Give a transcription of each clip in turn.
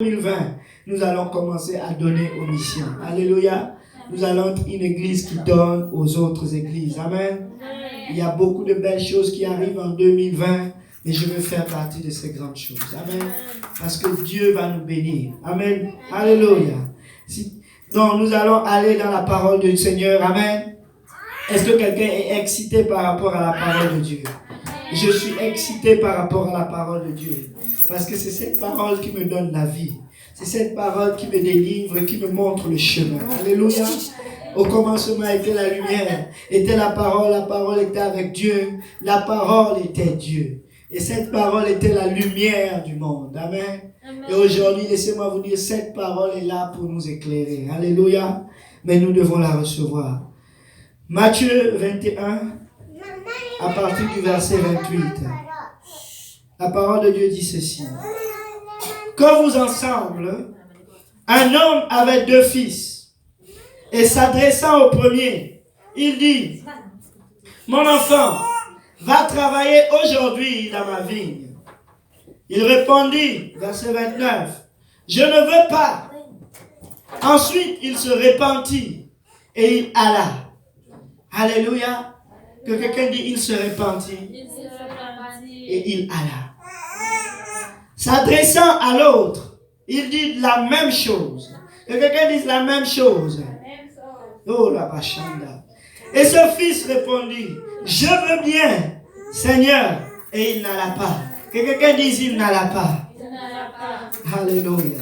2020, nous allons commencer à donner aux missions. Alléluia. Nous allons être une église qui donne aux autres églises. Amen. Il y a beaucoup de belles choses qui arrivent en 2020, mais je veux faire partie de ces grandes choses. Amen. Parce que Dieu va nous bénir. Amen. Alléluia. Donc, nous allons aller dans la parole du Seigneur. Amen. Est-ce que quelqu'un est excité par rapport à la parole de Dieu? Je suis excité par rapport à la parole de Dieu. Parce que c'est cette parole qui me donne la vie. C'est cette parole qui me délivre, qui me montre le chemin. Alléluia. Au commencement était la lumière, était la parole était avec Dieu, la parole était Dieu. Et cette parole était la lumière du monde. Amen. Et aujourd'hui, laissez-moi vous dire, cette parole est là pour nous éclairer. Alléluia. Mais nous devons la recevoir. Matthieu 21, à partir du verset 28. La parole de Dieu dit ceci. Que vous ensemble, un homme avait 2 fils, et s'adressant au premier, il dit, mon enfant, va travailler aujourd'hui dans ma vigne. Il répondit, verset 29, je ne veux pas. Ensuite, il se repentit, et il alla. Alléluia. Que quelqu'un dit, il se repentit, et il alla. S'adressant à l'autre, il dit la même chose. Que quelqu'un dise la même chose. Oh la bachanda. Et ce fils répondit, je veux bien, Seigneur, et il n'alla pas. Que quelqu'un dise il n'alla pas. Alléluia.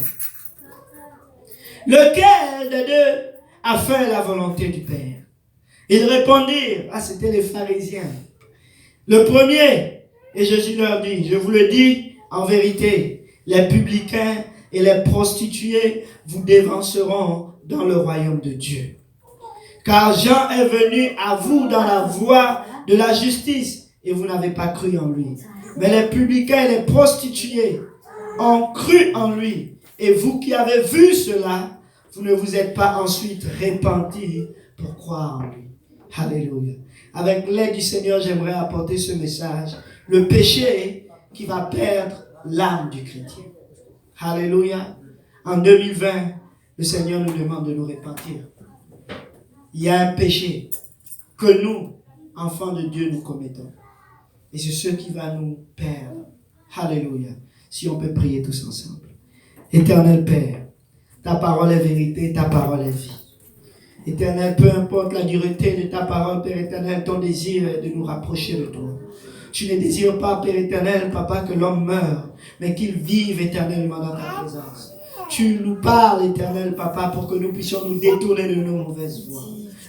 Lequel des deux a fait la volonté du Père? Ils répondirent, c'était les pharisiens. Le premier, et Jésus leur dit, je vous le dis, en vérité, les publicains et les prostituées vous dévanceront dans le royaume de Dieu. Car Jean est venu à vous dans la voie de la justice et vous n'avez pas cru en lui. Mais les publicains et les prostituées ont cru en lui. Et vous qui avez vu cela, vous ne vous êtes pas ensuite repentis pour croire en lui. Alléluia. Avec l'aide du Seigneur, j'aimerais apporter ce message. Le péché qui va perdre l'âme du chrétien. Alléluia. En 2020, le Seigneur nous demande de nous repentir. Il y a un péché que nous, enfants de Dieu, nous commettons. Et c'est ce qui va nous perdre. Alléluia. Si on peut prier tous ensemble. Éternel Père, ta parole est vérité, ta parole est vie. Éternel, peu importe la dureté de ta parole, Père éternel, ton désir est de nous rapprocher de toi. Tu ne désires pas, Père éternel, Papa, que l'homme meure, mais qu'il vive éternellement dans ta présence. Tu nous parles, éternel, Papa, pour que nous puissions nous détourner de nos mauvaises voies.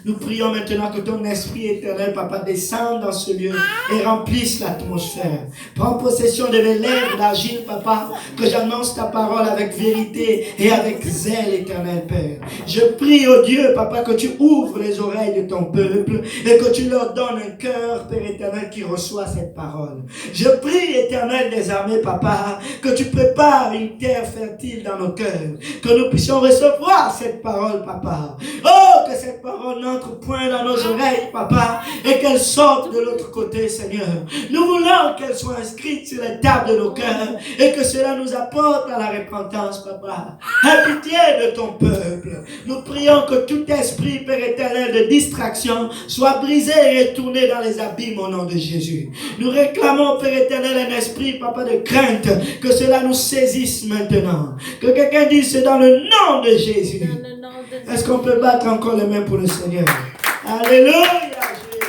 Nous prions maintenant que ton esprit éternel, Papa, descende dans ce lieu et remplisse l'atmosphère. Prends possession de mes lèvres d'argile, Papa, que j'annonce ta parole avec vérité et avec zèle, éternel Père. Je prie, oh Dieu, Papa, que tu ouvres les oreilles de ton peuple et que tu leur donnes un cœur, Père éternel, qui reçoit cette parole. Je prie, éternel des armées, Papa, que tu prépares une terre fertile dans nos cœurs, que nous puissions recevoir cette parole, Papa. Oh, que cette parole n'entre point dans nos oreilles, Papa, et qu'elle sorte de l'autre côté, Seigneur. Nous voulons qu'elle soit inscrite sur les tables de nos cœurs et que cela nous apporte à la repentance, Papa. Aie pitié de ton peuple. Nous prions que tout esprit, Père éternel, de distraction soit brisé et retourné dans les abîmes au nom de Jésus. Nous réclamons, Père éternel, un esprit, Papa, de crainte, que cela nous saisisse maintenant. Que quelqu'un dise, c'est dans le nom de Jésus. Est-ce qu'on peut battre encore les mains pour le Seigneur? Alléluia, Jésus.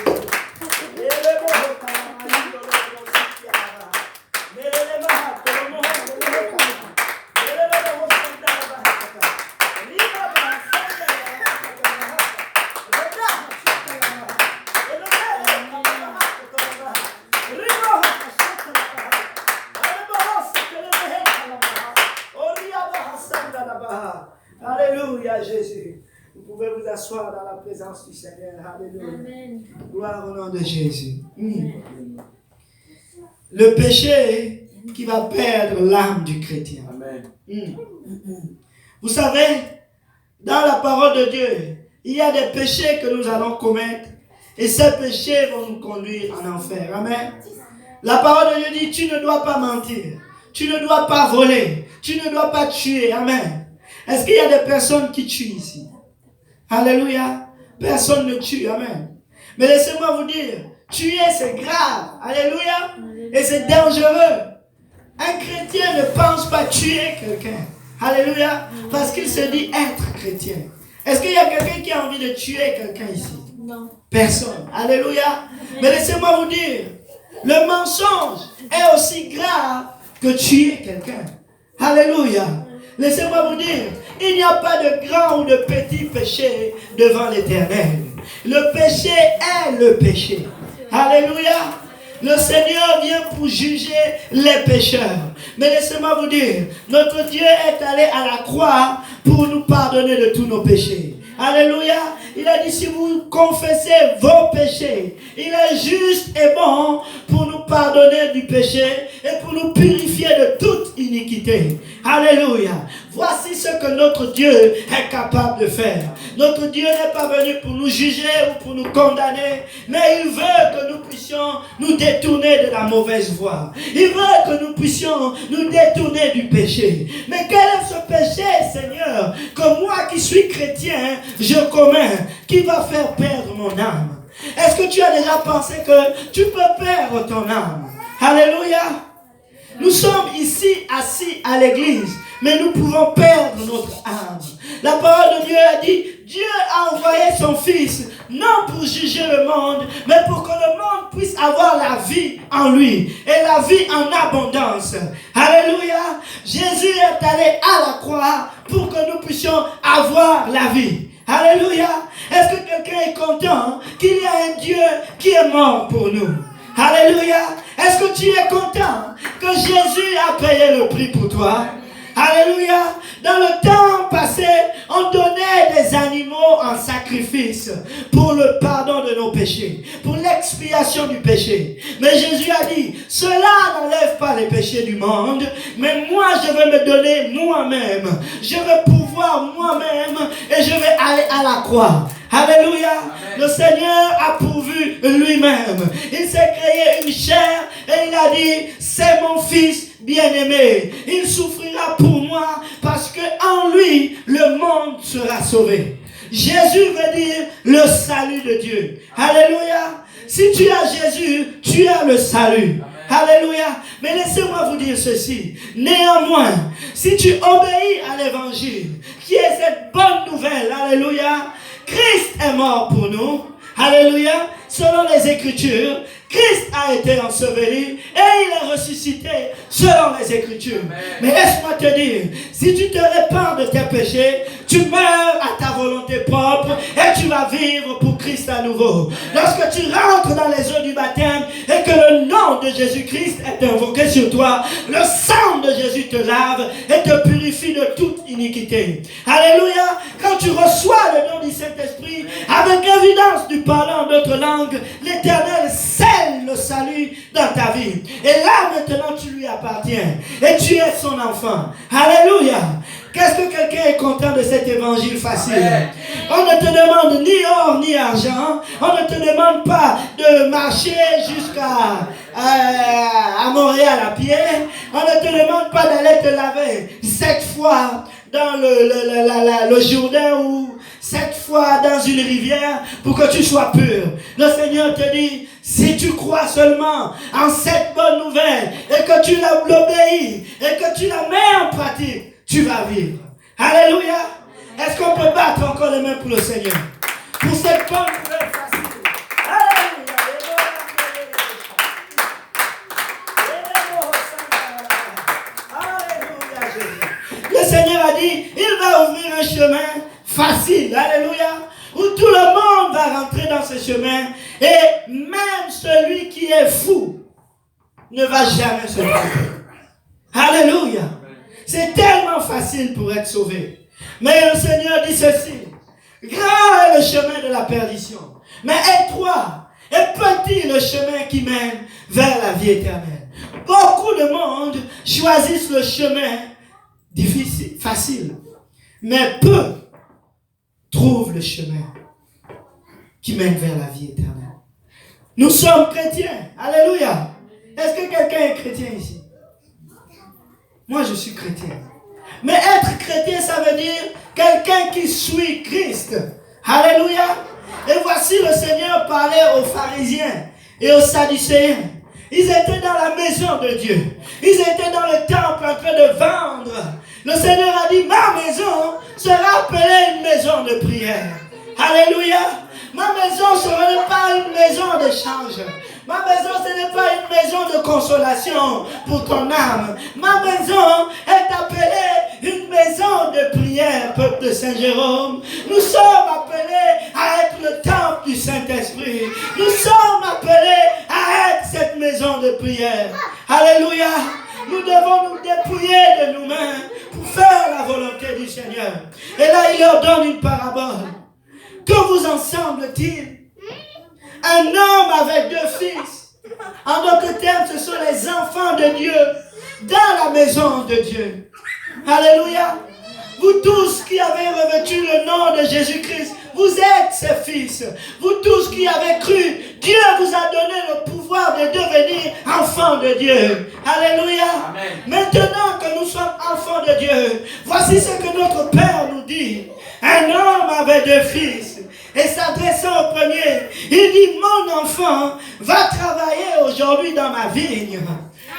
Alléluia, Jésus. Vous pouvez vous asseoir dans la présence du Seigneur. Alléluia. Amen. Gloire au nom de Jésus. Le péché qui va perdre l'âme du chrétien. Amen. Vous savez, dans la parole de Dieu, il y a des péchés que nous allons commettre et ces péchés vont nous conduire en enfer. Amen. La parole de Dieu dit, tu ne dois pas mentir. Tu ne dois pas voler. Tu ne dois pas tuer. Amen. Est-ce qu'il y a des personnes qui tuent ici? Alléluia. Personne ne tue. Amen. Mais laissez-moi vous dire, tuer c'est grave. Alléluia. Et c'est dangereux. Un chrétien ne pense pas tuer quelqu'un. Alléluia. Parce qu'il se dit être chrétien. Est-ce qu'il y a quelqu'un qui a envie de tuer quelqu'un ici? Non. Personne. Alléluia. Mais laissez-moi vous dire, le mensonge est aussi grave que tuer quelqu'un. Alléluia. Laissez-moi vous dire, il n'y a pas de grand ou de petit péché devant l'Éternel. Le péché est le péché. Alléluia. Le Seigneur vient pour juger les pécheurs. Mais laissez-moi vous dire, notre Dieu est allé à la croix pour nous pardonner de tous nos péchés. Alléluia. Il a dit, si vous confessez vos péchés, il est juste et bon pour nous pardonner du péché et pour nous purifier de toute iniquité. Alléluia. Voici ce que notre Dieu est capable de faire. Notre Dieu n'est pas venu pour nous juger ou pour nous condamner, mais il veut que nous puissions nous détourner de la mauvaise voie. Il veut que nous puissions nous détourner du péché. Mais quel est ce péché, Seigneur, que moi qui suis chrétien, je commets, qui va faire perdre mon âme? Est-ce que tu as déjà pensé que tu peux perdre ton âme? Alléluia. Nous sommes ici assis à l'église, mais nous pouvons perdre notre âme. La parole de Dieu a dit, Dieu a envoyé son Fils, non pour juger le monde, mais pour que le monde puisse avoir la vie en lui, et la vie en abondance. Alléluia. Jésus est allé à la croix pour que nous puissions avoir la vie. Alléluia. Est-ce que quelqu'un est content qu'il y a un Dieu qui est mort pour nous? Alléluia. Est-ce que tu es content que Jésus a payé le prix pour toi? Alléluia. Dans le temps passé, on donnait des animaux en sacrifice pour le pardon de nos péchés, pour l'expiation du péché. Mais Jésus a dit, cela n'enlève pas les péchés du monde, mais moi je vais me donner moi-même. Je vais pouvoir moi-même et je vais aller à la croix. Alléluia. Amen. Le Seigneur a pourvu lui-même. Il s'est créé une chair et il a dit, c'est mon fils bien-aimé. Il souffrira pour moi parce que en lui, le monde sera sauvé. Jésus veut dire le salut de Dieu. Alléluia. Si tu as Jésus, tu as le salut. Amen. Alléluia. Mais laissez-moi vous dire ceci. Néanmoins, si tu obéis à l'évangile, qui est cette bonne nouvelle, alléluia, Christ est mort pour nous. Alléluia. Selon les Écritures, Christ a été enseveli et il est ressuscité selon les Écritures. Amen. Mais laisse-moi te dire, si tu te répands de tes péchés, tu meurs à ta volonté propre et tu vas vivre pour Christ à nouveau. Amen. Lorsque tu rentres dans les eaux du baptême et que le nom de Jésus-Christ est invoqué sur toi, le sang de Jésus te lave et te purifie de toute iniquité. Alléluia. Quand tu reçois le nom du Saint-Esprit, avec évidence du parlant en d'autres langues, l'Éternel scelle le salut dans ta vie. Et là, maintenant, tu lui appartiens. Et tu es son enfant. Alléluia. Qu'est-ce que quelqu'un est content de cet évangile facile? Amen. On ne te demande ni or ni argent. On ne te demande pas de marcher jusqu'à Montréal à pied. On ne te demande pas d'aller te laver 7 fois dans le Jourdain ou 7 fois dans une rivière pour que tu sois pur. Le Seigneur te dit, si tu crois seulement en cette bonne nouvelle et que tu l'obéis et que tu la mets en pratique, tu vas vivre. Alléluia. Est-ce qu'on peut battre encore les mains pour le Seigneur? Pour cette bonne nouvelle facile. Alléluia. Alléluia, Jésus. Le Seigneur a dit, il va ouvrir un chemin facile. Alléluia. Où tout le monde va rentrer dans ce chemin. Et même celui qui est fou ne va jamais se tromper. Alléluia. C'est tellement facile pour être sauvé. Mais le Seigneur dit ceci. Grand est le chemin de la perdition, mais étroit et petit le chemin qui mène vers la vie éternelle. Beaucoup de monde choisissent le chemin difficile, facile, mais peu trouvent le chemin qui mène vers la vie éternelle. Nous sommes chrétiens. Alléluia. Est-ce que quelqu'un est chrétien ici? Moi, je suis chrétien. Mais être chrétien, ça veut dire quelqu'un qui suit Christ. Alléluia. Et voici le Seigneur parlait aux pharisiens et aux sadducéens. Ils étaient dans la maison de Dieu. Ils étaient dans le temple en train de vendre. Le Seigneur a dit, ma maison sera appelée une maison de prière. Alléluia. Ma maison ne sera pas une maison d'échange. Ma maison, ce n'est pas une maison de consolation pour ton âme. Ma maison est appelée une maison de prière, peuple de Saint-Jérôme. Nous sommes appelés à être le temple du Saint-Esprit. Nous sommes appelés à être cette maison de prière. Alléluia. Nous devons nous dépouiller de nous-mêmes pour faire la volonté du Seigneur. Et là, il leur donne une parabole. Que vous en semble-t-il? Un homme avec 2 fils. En d'autres termes, ce sont les enfants de Dieu dans la maison de Dieu. Alléluia. Vous tous qui avez revêtu le nom de Jésus-Christ, vous êtes ses fils. Vous tous qui avez cru, Dieu vous a donné le pouvoir de devenir enfants de Dieu. Alléluia. Amen. Maintenant que nous sommes enfants de Dieu, voici ce que notre Père nous dit. Un homme avait 2 fils. Et s'adressant au premier, il dit, mon enfant va travailler aujourd'hui dans ma vigne.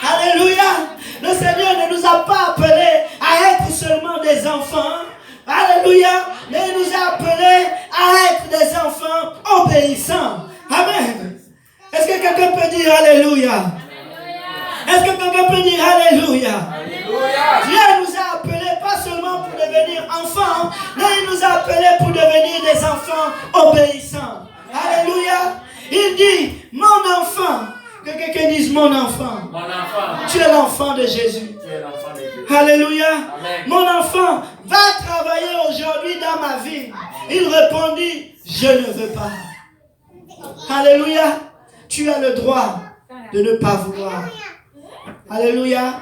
Alléluia. Le Seigneur ne nous a pas appelés à être seulement des enfants. Alléluia. Mais il nous a appelés à être des enfants obéissants. Amen. Est-ce que quelqu'un peut dire Alléluia? Est-ce que quelqu'un peut dire Alléluia? Alléluia. Dieu nous a appelés pas seulement pour devenir enfants, mais il nous a appelés pour devenir des enfants obéissants. Alléluia. Il dit, mon enfant, que quelqu'un dise mon enfant. Mon enfant. Tu es l'enfant de Jésus. Tu es l'enfant de Dieu. Alléluia. Amen. Mon enfant, va travailler aujourd'hui dans ma vie. Il répondit, je ne veux pas. Alléluia. Tu as le droit de ne pas vouloir. Alléluia.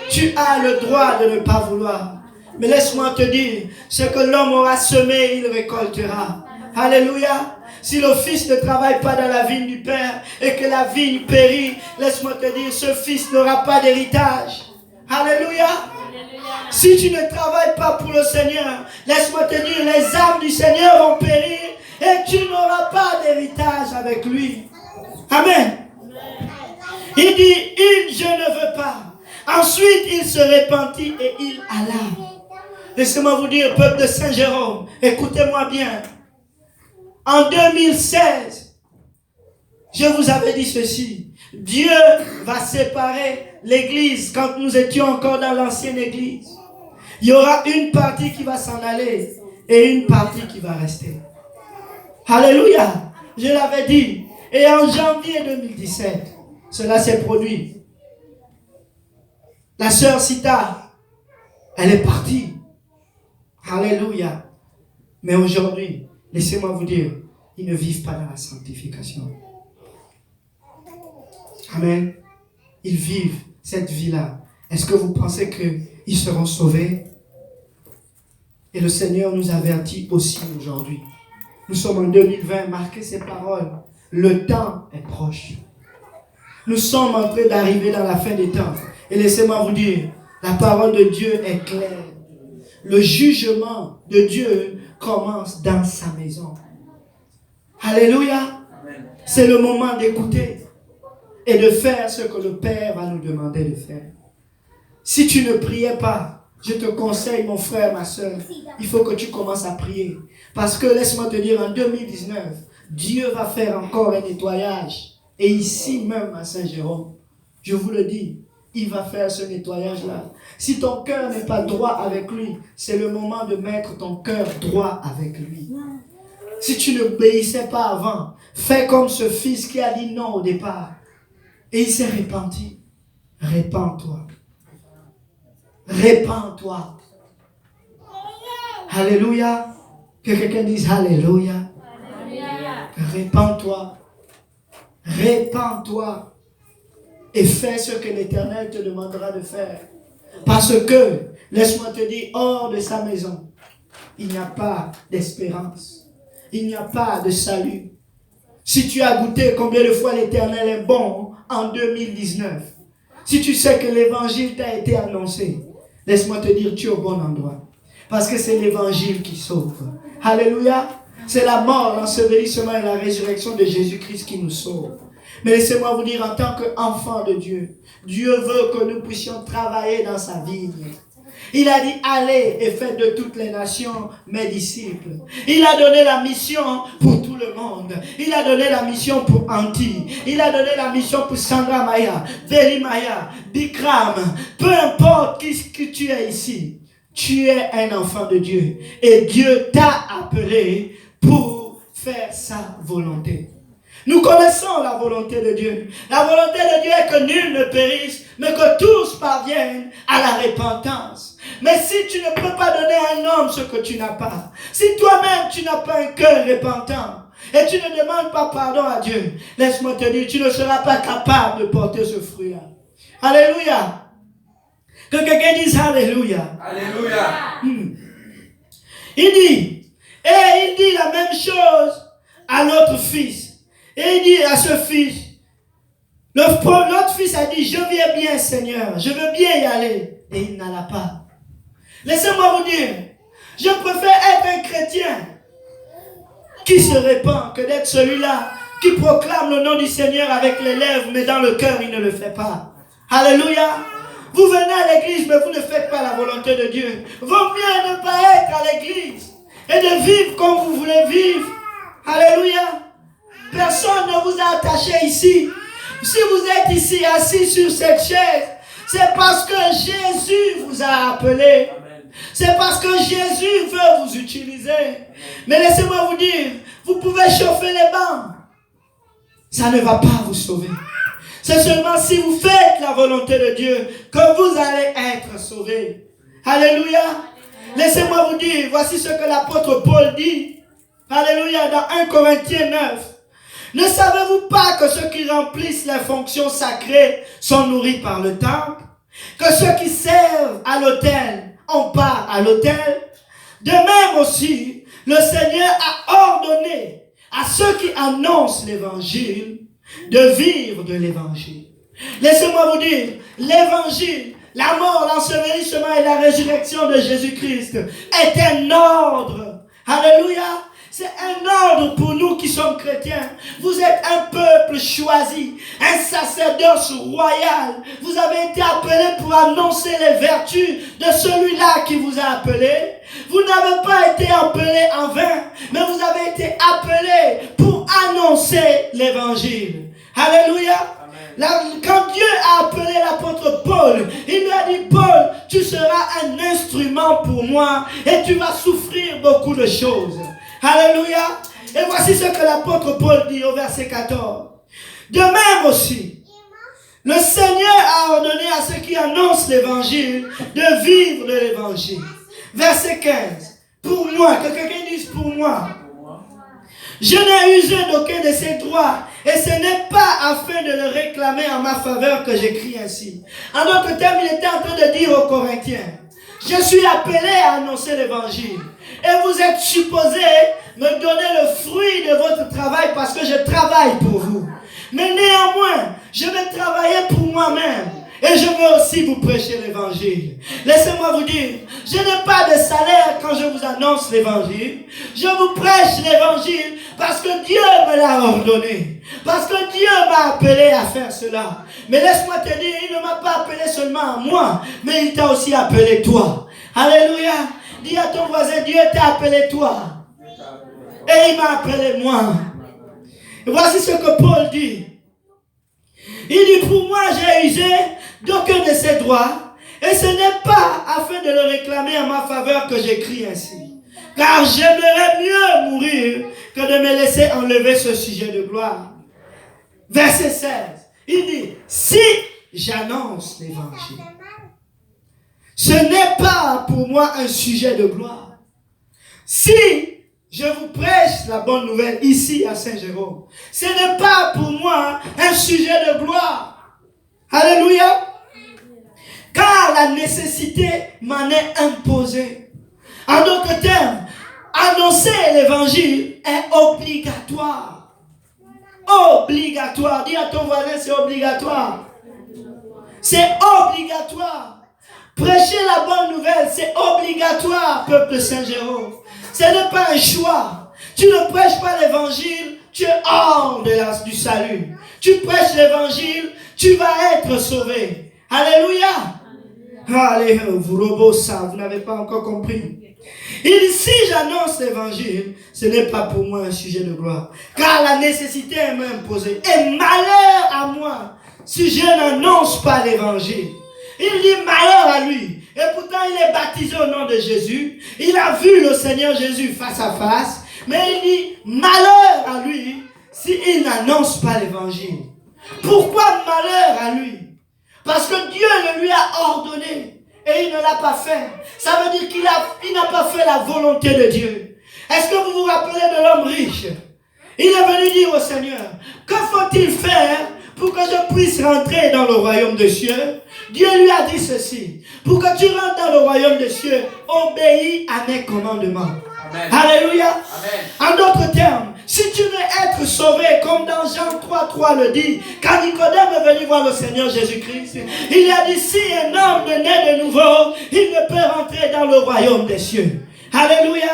Tu as le droit de ne pas vouloir. Mais laisse-moi te dire, ce que l'homme aura semé, il récoltera. Alléluia. Si le fils ne travaille pas dans la vigne du Père et que la vigne périt, laisse-moi te dire, ce fils n'aura pas d'héritage. Alléluia. Si tu ne travailles pas pour le Seigneur, laisse-moi te dire, les âmes du Seigneur vont périr et tu n'auras pas d'héritage avec lui. Amen. Il dit, je ne veux pas. Ensuite, il se repentit et il alla. Laissez-moi vous dire, peuple de Saint-Jérôme, écoutez-moi bien. En 2016, je vous avais dit ceci. Dieu va séparer l'église quand nous étions encore dans l'ancienne église. Il y aura une partie qui va s'en aller et une partie qui va rester. Alléluia. Je l'avais dit. Et en janvier 2017, cela s'est produit. La sœur Sita, elle est partie. Alléluia. Mais aujourd'hui, laissez-moi vous dire, ils ne vivent pas dans la sanctification. Amen. Ils vivent cette vie-là. Est-ce que vous pensez qu'ils seront sauvés? Et le Seigneur nous avertit aussi aujourd'hui. Nous sommes en 2020, marquez ces paroles. Le temps est proche. Nous sommes en train d'arriver dans la fin des temps. Et laissez-moi vous dire, la parole de Dieu est claire. Le jugement de Dieu commence dans sa maison. Alléluia. C'est le moment d'écouter et de faire ce que le Père va nous demander de faire. Si tu ne priais pas, je te conseille, mon frère, ma soeur, il faut que tu commences à prier. Parce que, laisse-moi te dire, en 2019, Dieu va faire encore un nettoyage. Et ici même à Saint-Jérôme, je vous le dis, il va faire ce nettoyage-là. Si ton cœur n'est pas droit avec lui, c'est le moment de mettre ton cœur droit avec lui. Si tu n'obéissais pas avant, fais comme ce fils qui a dit non au départ. Et il s'est repenti. Répands-toi. Répands-toi. Alléluia. Que quelqu'un dise Alléluia. Répands-toi. Répands-toi. Et fais ce que l'Éternel te demandera de faire. Parce que, laisse-moi te dire, hors de sa maison, il n'y a pas d'espérance. Il n'y a pas de salut. Si tu as goûté combien de fois l'Éternel est bon en 2019, Si tu sais que l'évangile t'a été annoncé, laisse-moi te dire, tu es au bon endroit. Parce que c'est l'évangile qui sauve. Alléluia. C'est la mort, l'ensevelissement et la résurrection de Jésus-Christ qui nous sauve. Mais laissez-moi vous dire, en tant qu'enfant de Dieu, Dieu veut que nous puissions travailler dans sa vigne. Il a dit, allez et faites de toutes les nations mes disciples. Il a donné la mission pour tout le monde. Il a donné la mission pour Anti. Il a donné la mission pour Sandra Maya, Beli Maya, Bikram. Peu importe qui tu es ici. Tu es un enfant de Dieu. Et Dieu t'a appelé pour faire sa volonté. Nous connaissons la volonté de Dieu. La volonté de Dieu est que nul ne périsse, mais que tous parviennent à la repentance. Mais si tu ne peux pas donner à un homme ce que tu n'as pas, si toi-même tu n'as pas un cœur repentant, et tu ne demandes pas pardon à Dieu, laisse-moi te dire, tu ne seras pas capable de porter ce fruit-là. Alléluia. Que quelqu'un dise Alléluia. Alléluia. Il dit la même chose à notre fils. Et il dit à ce fils, l'autre fils a dit, je viens bien Seigneur, je veux bien y aller. Et il n'alla pas. Laissez-moi vous dire, je préfère être un chrétien qui se répand que d'être celui-là qui proclame le nom du Seigneur avec les lèvres, mais dans le cœur il ne le fait pas. Alléluia. Vous venez à l'église, mais vous ne faites pas la volonté de Dieu. Vaut mieux ne pas être à l'église et de vivre comme vous voulez vivre. Alléluia. Personne ne vous a attaché ici. Si vous êtes ici assis sur cette chaise, c'est parce que Jésus vous a appelé. C'est parce que Jésus veut vous utiliser. Mais laissez-moi vous dire, vous pouvez chauffer les bancs. Ça ne va pas vous sauver. C'est seulement si vous faites la volonté de Dieu que vous allez être sauvés. Alléluia. Laissez-moi vous dire, voici ce que l'apôtre Paul dit. Alléluia, dans 1 Corinthiens 9. Ne savez-vous pas que ceux qui remplissent les fonctions sacrées sont nourris par le temple? Que ceux qui servent à l'autel ont part à l'autel? De même aussi, le Seigneur a ordonné à ceux qui annoncent l'évangile de vivre de l'évangile. Laissez-moi vous dire, l'évangile, la mort, l'ensevelissement et la résurrection de Jésus-Christ est un ordre. Alléluia. C'est un ordre pour nous qui sommes chrétiens. Vous êtes un peuple choisi, un sacerdoce royal. Vous avez été appelés pour annoncer les vertus de celui-là qui vous a appelé. Vous n'avez pas été appelés en vain, mais vous avez été appelés pour annoncer l'évangile. Alléluia. Quand Dieu a appelé l'apôtre Paul, il lui a dit, Paul, tu seras un instrument pour moi et tu vas souffrir beaucoup de choses. Alléluia. Et voici ce que l'apôtre Paul dit au verset 14. De même aussi, le Seigneur a ordonné à ceux qui annoncent l'évangile de vivre de l'évangile. Verset 15. Pour moi, que quelqu'un dise pour moi. Je n'ai usé d'aucun de ces droits et ce n'est pas afin de le réclamer en ma faveur que j'écris ainsi. En d'autres termes, il était en train de dire aux Corinthiens, je suis appelé à annoncer l'évangile. Et vous êtes supposé me donner le fruit de votre travail parce que je travaille pour vous. Mais néanmoins, je vais travailler pour moi-même. Et je veux aussi vous prêcher l'évangile. Laissez-moi vous dire, je n'ai pas de salaire quand je vous annonce l'évangile. Je vous prêche l'évangile parce que Dieu me l'a ordonné. Parce que Dieu m'a appelé à faire cela. Mais laisse-moi te dire, il ne m'a pas appelé seulement à moi, mais il t'a aussi appelé toi. Alléluia. Dis à ton voisin, Dieu t'a appelé toi. Et il m'a appelé moi. Et voici ce que Paul dit. Il dit, pour moi, j'ai usé d'aucun de ses droits, et ce n'est pas afin de le réclamer en ma faveur que j'écris ainsi. Car j'aimerais mieux mourir que de me laisser enlever ce sujet de gloire. Verset 16. Il dit, si j'annonce l'évangile, ce n'est pas pour moi un sujet de gloire. Si je vous prêche la bonne nouvelle ici à Saint-Jérôme, ce n'est pas pour moi un sujet de gloire. Alléluia. Car la nécessité m'en est imposée. En d'autres termes, annoncer l'évangile est obligatoire. Obligatoire. Dis à ton voisin, c'est obligatoire. C'est obligatoire. Prêcher la bonne nouvelle, c'est obligatoire, peuple de Saint-Jérôme. Ce n'est pas un choix. Tu ne prêches pas l'évangile, tu es hors du salut. Tu prêches l'évangile, tu vas être sauvé. Alléluia. Alléluia. Vous n'avez pas encore compris. Il dit, si j'annonce l'évangile, ce n'est pas pour moi un sujet de gloire. Car la nécessité est imposée. Et malheur à moi, si je n'annonce pas l'évangile. Il dit malheur à lui. Et pourtant il est baptisé au nom de Jésus. Il a vu le Seigneur Jésus face à face. Mais il dit malheur à lui s'il n'annonce pas l'évangile. Pourquoi malheur à lui? Parce que Dieu le lui a ordonné. Et il ne l'a pas fait. Ça veut dire qu'il n'a pas fait la volonté de Dieu. Est-ce que vous vous rappelez de l'homme riche? Il est venu dire au Seigneur, que faut-il faire pour que je puisse rentrer dans le royaume des cieux? Dieu lui a dit ceci, pour que tu rentres dans le royaume des cieux, obéis à mes commandements. Amen. Alléluia. Amen. En d'autres termes, si tu veux être sauvé, comme dans Jean 3:3 le dit, quand Nicodème est venu voir le Seigneur Jésus-Christ, il a dit, si un homme est né de nouveau, il ne peut rentrer dans le royaume des cieux. Alléluia.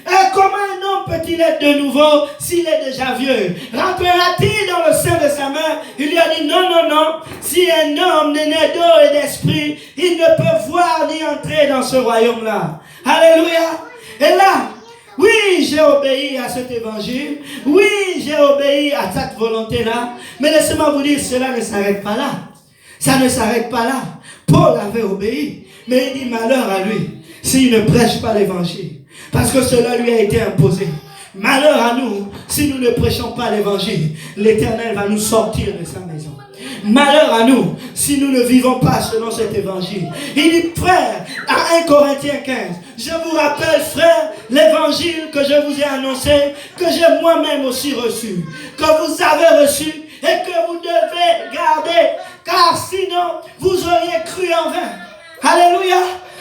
Et comment un homme peut-il être de nouveau s'il est déjà vieux? Rentrera-t-il dans le sein de sa mère? Il lui a dit non, non, non. Si un homme n'est né d'eau et d'esprit, il ne peut voir ni entrer dans ce royaume-là. Alléluia. Et là, oui, j'ai obéi à cet évangile. Oui, j'ai obéi à cette volonté-là. Mais laissez-moi vous dire, cela ne s'arrête pas là. Ça ne s'arrête pas là. Paul avait obéi. Mais il dit malheur à lui s'il ne prêche pas l'évangile. Parce que cela lui a été imposé. Malheur à nous, si nous ne prêchons pas l'évangile, l'Éternel va nous sortir de sa maison. Malheur à nous, si nous ne vivons pas selon cet évangile. Il dit, frère, à 1 Corinthiens 15, je vous rappelle, frère, l'évangile que je vous ai annoncé, que j'ai moi-même aussi reçu, que vous avez reçu et que vous devez garder, car sinon, vous auriez cru en vain. Alléluia.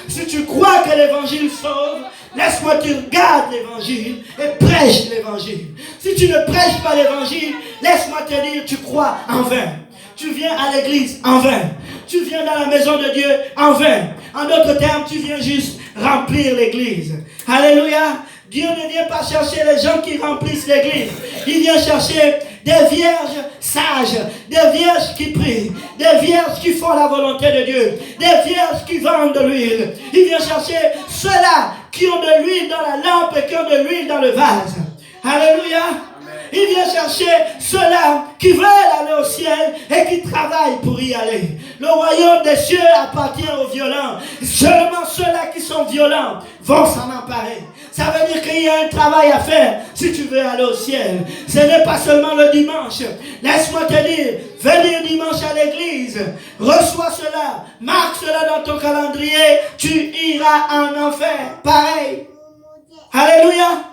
Si tu crois que l'évangile sauve, laisse-moi que tu gardes l'évangile et prêche l'évangile. Si tu ne prêches pas l'évangile, laisse-moi te dire, tu crois en vain. Tu viens à l'église en vain. Tu viens dans la maison de Dieu en vain. En d'autres termes, tu viens juste remplir l'église. Alléluia. Dieu ne vient pas chercher les gens qui remplissent l'église. Il vient chercher des vierges sages, des vierges qui prient, des vierges qui font la volonté de Dieu, des vierges qui vendent de l'huile. Il vient chercher ceux-là qui ont de l'huile dans la lampe et qui ont de l'huile dans le vase. Alléluia. Il vient chercher ceux-là qui veulent aller au ciel et qui travaillent pour y aller. Le royaume des cieux appartient aux violents. Seulement ceux-là qui sont violents vont s'en emparer. Ça veut dire qu'il y a un travail à faire si tu veux aller au ciel. Ce n'est pas seulement le dimanche. Laisse-moi te dire, venir dimanche à l'église, reçois cela, marque cela dans ton calendrier, tu iras en enfer. Pareil. Alléluia.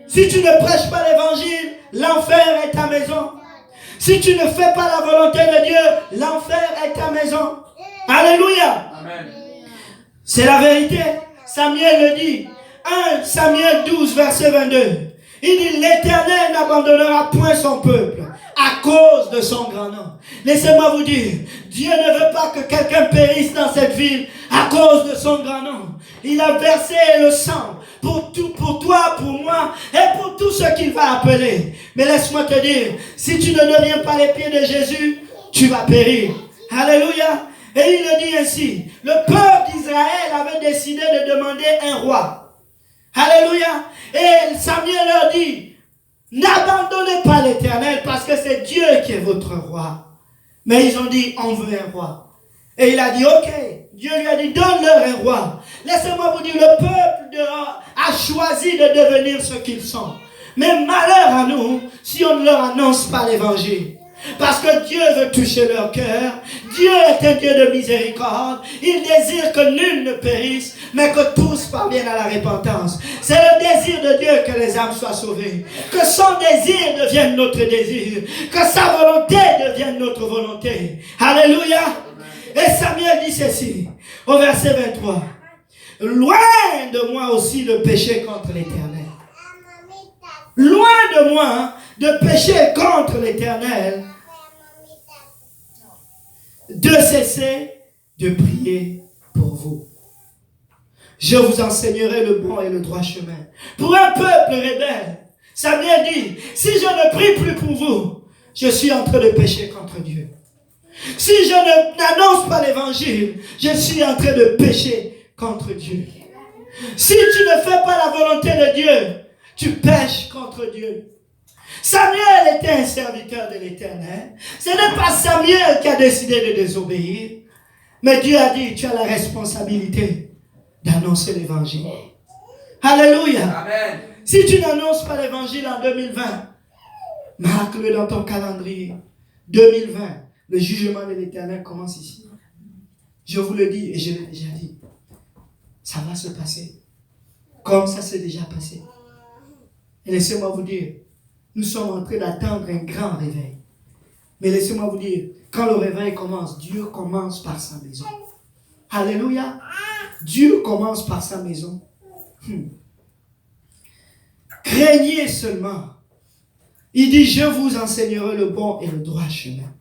Si tu ne prêches pas l'évangile, l'enfer est ta maison. Si tu ne fais pas la volonté de Dieu, l'enfer est ta maison. Alléluia. Amen. C'est la vérité. Samuel le dit. 1 Samuel 12, verset 22. Il dit, l'Éternel n'abandonnera point son peuple à cause de son grand nom. Laissez-moi vous dire, Dieu ne veut pas que quelqu'un périsse dans cette ville à cause de son grand nom. Il a versé le sang pour toi, pour moi et pour tous ceux qu'il va appeler. Mais laisse-moi te dire, si tu ne deviens pas les pieds de Jésus, tu vas périr. Alléluia. Et il le dit ainsi, le peuple d'Israël avait décidé de demander un roi. Alléluia. Et Samuel leur dit, n'abandonnez pas l'Éternel parce que c'est Dieu qui est votre roi. Mais ils ont dit, on veut un roi. Et il a dit, ok. Dieu lui a dit, donne-leur un roi. Laissez-moi vous dire, le peuple a choisi de devenir ce qu'ils sont. Mais malheur à nous si on ne leur annonce pas l'évangile. Parce que Dieu veut toucher leur cœur. Dieu est un Dieu de miséricorde. Il désire que nul ne périsse, mais que tous parviennent à la repentance. C'est le désir de Dieu que les âmes soient sauvées. Que son désir devienne notre désir. Que sa volonté devienne notre volonté. Alléluia. Et Samuel dit ceci, au verset 23. Loin de moi aussi de pécher contre l'Éternel. Loin de moi de pécher contre l'Éternel. de cesser de prier pour vous. Je vous enseignerai le bon et le droit chemin. Pour un peuple rebelle, Samuel dit, si je ne prie plus pour vous, je suis en train de pécher contre Dieu. Si je n'annonce pas l'évangile, je suis en train de pécher contre Dieu. Si tu ne fais pas la volonté de Dieu, tu pèches contre Dieu. Samuel était un serviteur de l'Éternel. Ce n'est pas Samuel qui a décidé de désobéir. Mais Dieu a dit, tu as la responsabilité d'annoncer l'évangile. Alléluia. Amen. Si tu n'annonces pas l'évangile en 2020, marque-le dans ton calendrier. 2020, le jugement de l'Éternel commence ici. Je vous le dis et je l'ai déjà dit. Ça va se passer. Comme ça s'est déjà passé. Et laissez-moi vous dire, nous sommes en train d'attendre un grand réveil. Mais laissez-moi vous dire, quand le réveil commence, Dieu commence par sa maison. Alléluia. Dieu commence par sa maison. Craignez seulement. Il dit, je vous enseignerai le bon et le droit chemin.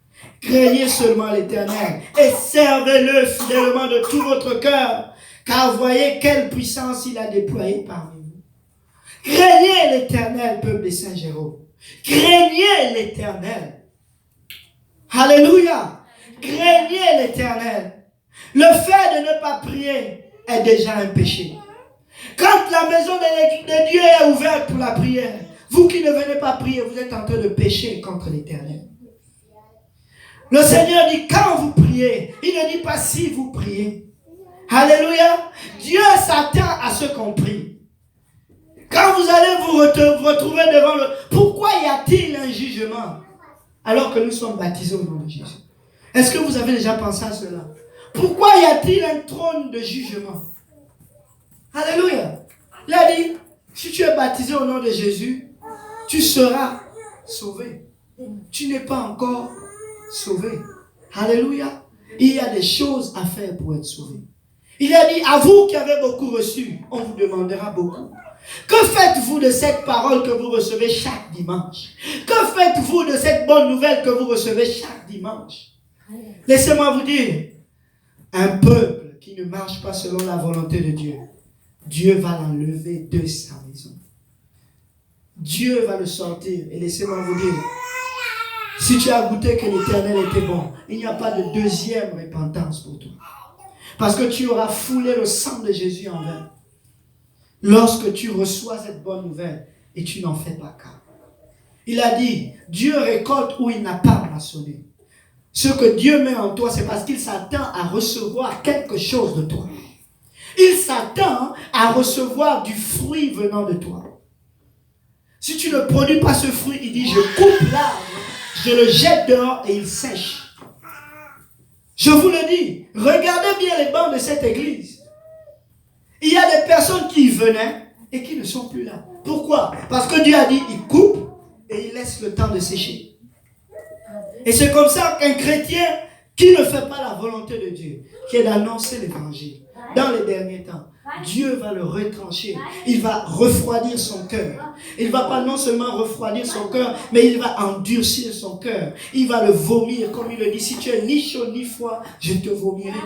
Craignez seulement l'Éternel et servez-le fidèlement de tout votre cœur, car voyez quelle puissance il a déployée parmi vous. Craignez l'Éternel, peuple de Saint-Jérôme. Craignez l'Éternel. Alléluia. Craignez l'Éternel. Le fait de ne pas prier est déjà un péché. Quand la maison de Dieu est ouverte pour la prière, vous qui ne venez pas prier, vous êtes en train de pécher contre l'Éternel. Le Seigneur dit quand vous priez, il ne dit pas si vous priez. Alléluia. Dieu s'attend à ce qu'on prie. Quand vous allez vous retrouver devant le... Pourquoi y a-t-il un jugement alors que nous sommes baptisés au nom de Jésus? Est-ce que vous avez déjà pensé à cela? Pourquoi y a-t-il un trône de jugement? Alléluia. Il a dit, si tu es baptisé au nom de Jésus, tu seras sauvé. Tu n'es pas encore sauvé. Alléluia. Il y a des choses à faire pour être sauvé. Il a dit, à vous qui avez beaucoup reçu, on vous demandera beaucoup. Que faites-vous de cette parole que vous recevez chaque dimanche? Que faites-vous de cette bonne nouvelle que vous recevez chaque dimanche? Laissez-moi vous dire, un peuple qui ne marche pas selon la volonté de Dieu, Dieu va l'enlever de sa maison. Dieu va le sortir. Et laissez-moi vous dire, si tu as goûté que l'Éternel était bon, il n'y a pas de deuxième repentance pour toi. Parce que tu auras foulé le sang de Jésus en vain. Lorsque tu reçois cette bonne nouvelle et tu n'en fais pas cas. Il a dit, Dieu récolte où il n'a pas moissonné. Ce que Dieu met en toi, c'est parce qu'il s'attend à recevoir quelque chose de toi. Il s'attend à recevoir du fruit venant de toi. Si tu ne produis pas ce fruit, il dit, je coupe l'arbre, je le jette dehors et il sèche. Je vous le dis, regardez bien les bancs de cette église. Il y a des personnes qui venaient et qui ne sont plus là. Pourquoi? Parce que Dieu a dit, il coupe et il laisse le temps de sécher. Et c'est comme ça qu'un chrétien qui ne fait pas la volonté de Dieu, qui est d'annoncer l'évangile, dans les derniers temps, Dieu va le retrancher. Il va refroidir son cœur. Il ne va pas non seulement refroidir son cœur, mais il va endurcir son cœur. Il va le vomir, comme il le dit, si tu es ni chaud ni froid, je te vomirai.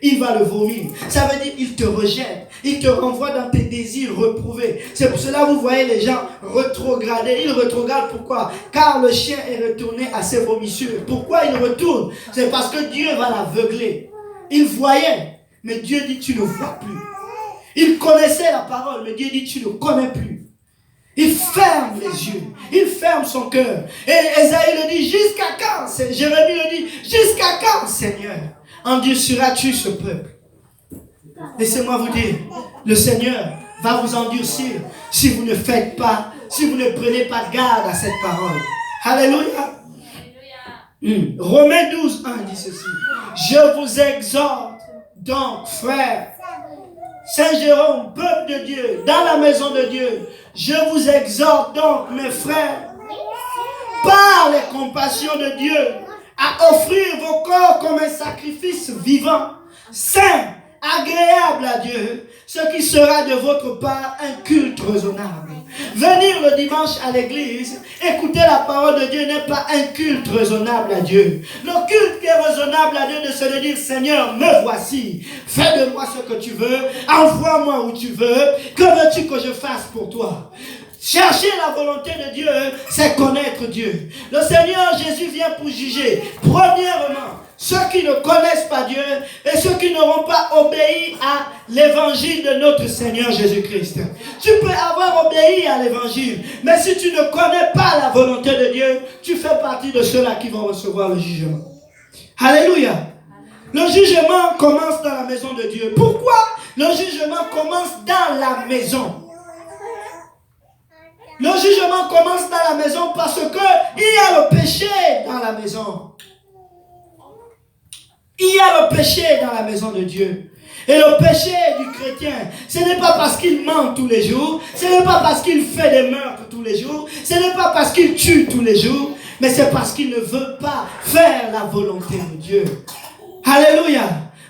Il va le vomir. Ça veut dire il te rejette. Il te renvoie dans tes désirs reprouvés. C'est pour cela que vous voyez les gens rétrograder. Ils rétrogradent pourquoi? Car le chien est retourné à ses vomissures. Pourquoi il retourne? C'est parce que Dieu va l'aveugler. Il voyait, mais Dieu dit tu ne vois plus. Il connaissait la parole, mais Dieu dit tu ne connais plus. Il ferme les yeux. Il ferme son cœur. Et Esaïe le dit, jusqu'à quand? Jérémie le dit, jusqu'à quand, Seigneur, endurciras-tu ce peuple? Laissez-moi vous dire, le Seigneur va vous endurcir si vous ne faites pas, si vous ne prenez pas garde à cette parole. Alléluia. Romains 12, 1 dit ceci. Je vous exhorte donc, frères, Saint Jérôme, peuple de Dieu, dans la maison de Dieu, je vous exhorte donc, mes frères, par les compassions de Dieu, à offrir vos corps comme un sacrifice vivant, saint, agréable à Dieu, ce qui sera de votre part un culte raisonnable. Venir le dimanche à l'église, écouter la parole de Dieu n'est pas un culte raisonnable à Dieu. Le culte qui est raisonnable à Dieu, c'est de dire, Seigneur, me voici. Fais de moi ce que tu veux. Envoie-moi où tu veux. Que veux-tu que je fasse pour toi? Chercher la volonté de Dieu, c'est connaître Dieu. Le Seigneur Jésus vient pour juger. Premièrement, ceux qui ne connaissent pas Dieu et ceux qui n'auront pas obéi à l'évangile de notre Seigneur Jésus-Christ. Tu peux avoir obéi à l'évangile, mais si tu ne connais pas la volonté de Dieu, tu fais partie de ceux-là qui vont recevoir le jugement. Alléluia. Le jugement commence dans la maison de Dieu. Pourquoi le jugement commence dans la maison? Le jugement commence dans la maison parce que il y a le péché dans la maison. Il y a le péché dans la maison de Dieu. Et le péché du chrétien, ce n'est pas parce qu'il ment tous les jours, ce n'est pas parce qu'il fait des meurtres tous les jours, ce n'est pas parce qu'il tue tous les jours, mais c'est parce qu'il ne veut pas faire la volonté de Dieu. Alléluia.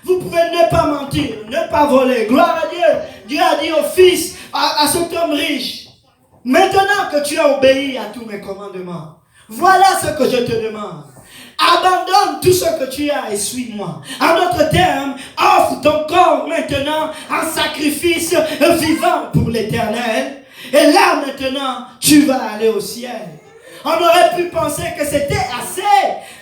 Vous pouvez ne pas mentir, ne pas voler. Gloire à Dieu. Dieu a dit au fils, à cet homme riche, maintenant que tu as obéi à tous mes commandements, voilà ce que je te demande. Abandonne tout ce que tu as et suis-moi. En d'autres termes, offre ton corps maintenant en sacrifice vivant pour l'Éternel. Et là maintenant, tu vas aller au ciel. On aurait pu penser que c'était assez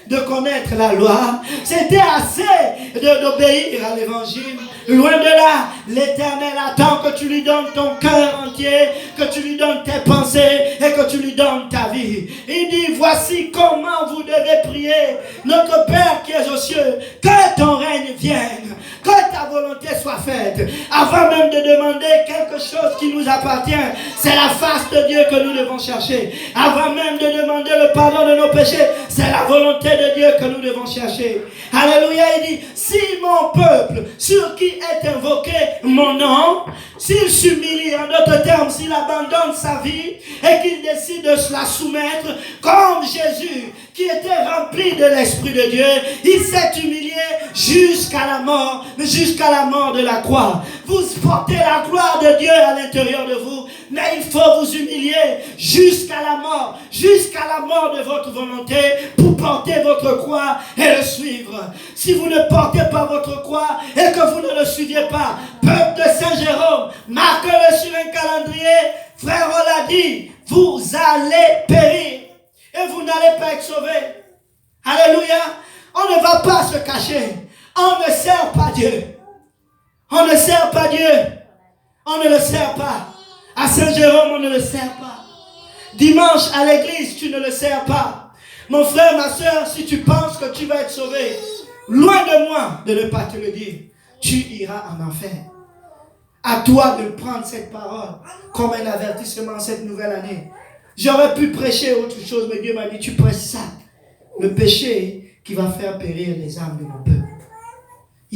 de connaître la loi, c'était assez d'obéir à l'évangile. Loin de là, l'Éternel attend que tu lui donnes ton cœur entier, que tu lui donnes tes pensées et que tu lui donnes ta vie. Il dit, voici comment vous devez prier. Notre Père qui es aux cieux, que ton règne vienne, que ta volonté soit faite. Avant même de demander quelque chose qui nous appartient, c'est la face de Dieu que nous devons chercher. Avant même de demander le pardon de nos péchés, c'est la volonté de Dieu que nous devons chercher. Alléluia, il dit, si mon peuple, sur qui est invoqué mon nom, s'il s'humilie, en d'autres termes, s'il abandonne sa vie et qu'il décide de se la soumettre, comme Jésus, qui était rempli de l'Esprit de Dieu, il s'est humilié jusqu'à la mort, jusqu'à la mort de la croix. Vous portez la gloire de Dieu à l'intérieur de vous, mais il faut vous humilier jusqu'à la mort de votre volonté pour porter votre croix et le suivre. Si vous ne portez pas votre croix et que vous ne le suiviez pas, peuple de Saint-Jérôme, marquez-le sur un calendrier, frère on l'a dit, vous allez périr et vous n'allez pas être sauvés. Alléluia. On ne va pas se cacher. On ne sert pas Dieu. On ne sert pas Dieu. On ne le sert pas. À Saint-Jérôme, on ne le sert pas. Dimanche, à l'église, tu ne le sers pas. Mon frère, ma soeur, si tu penses que tu vas être sauvé, loin de moi de ne pas te le dire, tu iras en enfer. À toi de prendre cette parole comme un avertissement cette nouvelle année. J'aurais pu prêcher autre chose, mais Dieu m'a dit, tu prêches ça. Le péché qui va faire périr les âmes de mon peuple.